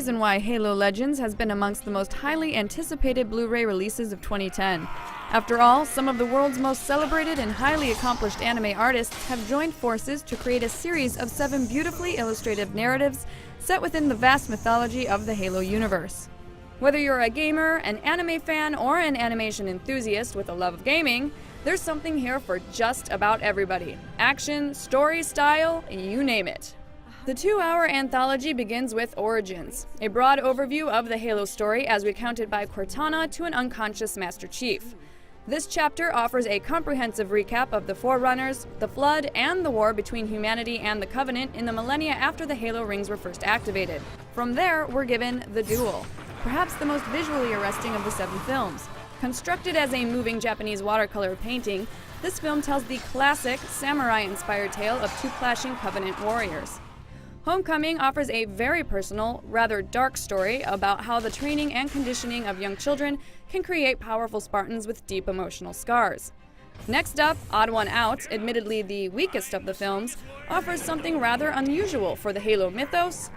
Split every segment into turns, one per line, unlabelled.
reason why Halo Legends has been amongst the most highly anticipated Blu-ray releases of 2010. After all, some of the world's most celebrated and highly accomplished anime artists have joined forces to create a series of 7 beautifully illustrative narratives set within the vast mythology of the Halo universe. Whether you're a gamer, an anime fan, or an animation enthusiast with a love of gaming, there's something here for just about everybody. Action, story, style, you name it. The 2-hour anthology begins with Origins, a broad overview of the Halo story as recounted by Cortana to an unconscious Master Chief. This chapter offers a comprehensive recap of the Forerunners, the Flood, and the war between humanity and the Covenant in the millennia after the Halo rings were first activated. From there, we're given The Duel, perhaps the most visually arresting of the 7 films. Constructed as a moving Japanese watercolor painting, this film tells the classic samurai-inspired tale of 2 clashing Covenant warriors. Homecoming offers a very personal, rather dark story about how the training and conditioning of young children can create powerful Spartans with deep emotional scars. Next up, Odd One Out, admittedly the weakest of the films, offers something rather unusual for the Halo mythos: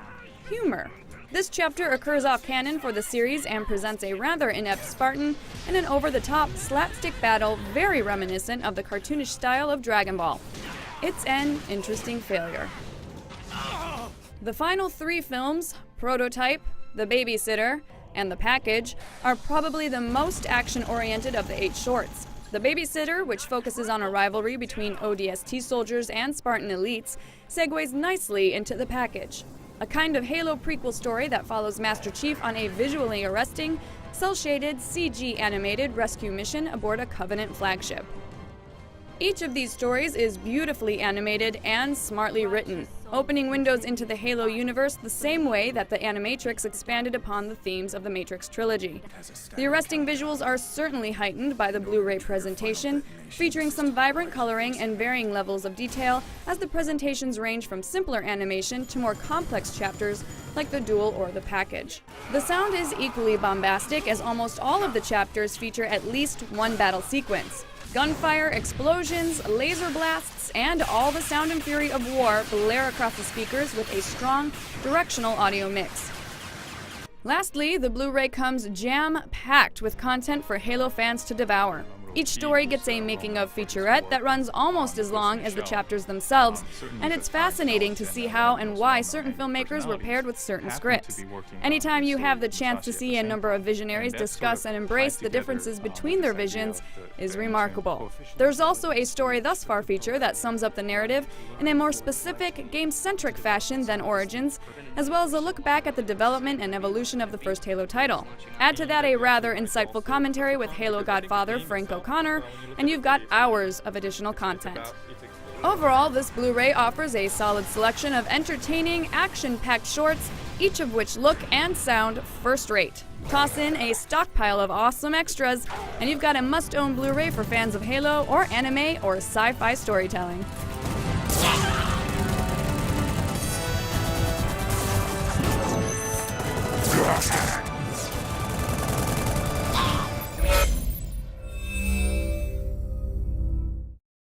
humor. This chapter occurs off-canon for the series and presents a rather inept Spartan in an over-the-top slapstick battle very reminiscent of the cartoonish style of Dragon Ball. It's an interesting failure. The final 3 films, Prototype, The Babysitter, and The Package, are probably the most action-oriented of the 8 shorts. The Babysitter, which focuses on a rivalry between ODST soldiers and Spartan elites, segues nicely into The Package, a kind of Halo prequel story that follows Master Chief on a visually arresting, cel-shaded, CG-animated rescue mission aboard a Covenant flagship. Each of these stories is beautifully animated and smartly written, opening windows into the Halo universe the same way that the Animatrix expanded upon the themes of the Matrix trilogy. The arresting visuals are certainly heightened by the Blu-ray presentation, featuring some vibrant coloring and varying levels of detail as the presentations range from simpler animation to more complex chapters like The Duel or The Package. The sound is equally bombastic as almost all of the chapters feature at least one battle sequence. Gunfire, explosions, laser blasts, and all the sound and fury of war blare across the speakers with a strong, directional audio mix. Lastly, the Blu-ray comes jam-packed with content for Halo fans to devour. Each story gets a making-of featurette that runs almost as long as the chapters themselves, and it's fascinating to see how and why certain filmmakers were paired with certain scripts. Anytime you have the chance to see a number of visionaries discuss and embrace the differences between their visions is remarkable. There's also a story thus far feature that sums up the narrative in a more specific, game-centric fashion than Origins, as well as a look back at the development and evolution of the first Halo title. Add to that a rather insightful commentary with Halo godfather Frank O'Connor, and you've got hours of additional content. Overall, this Blu-ray offers a solid selection of entertaining, action-packed shorts, each of which look and sound first-rate. Toss in a stockpile of awesome extras, and you've got a must-own Blu-ray for fans of Halo or anime or sci-fi storytelling.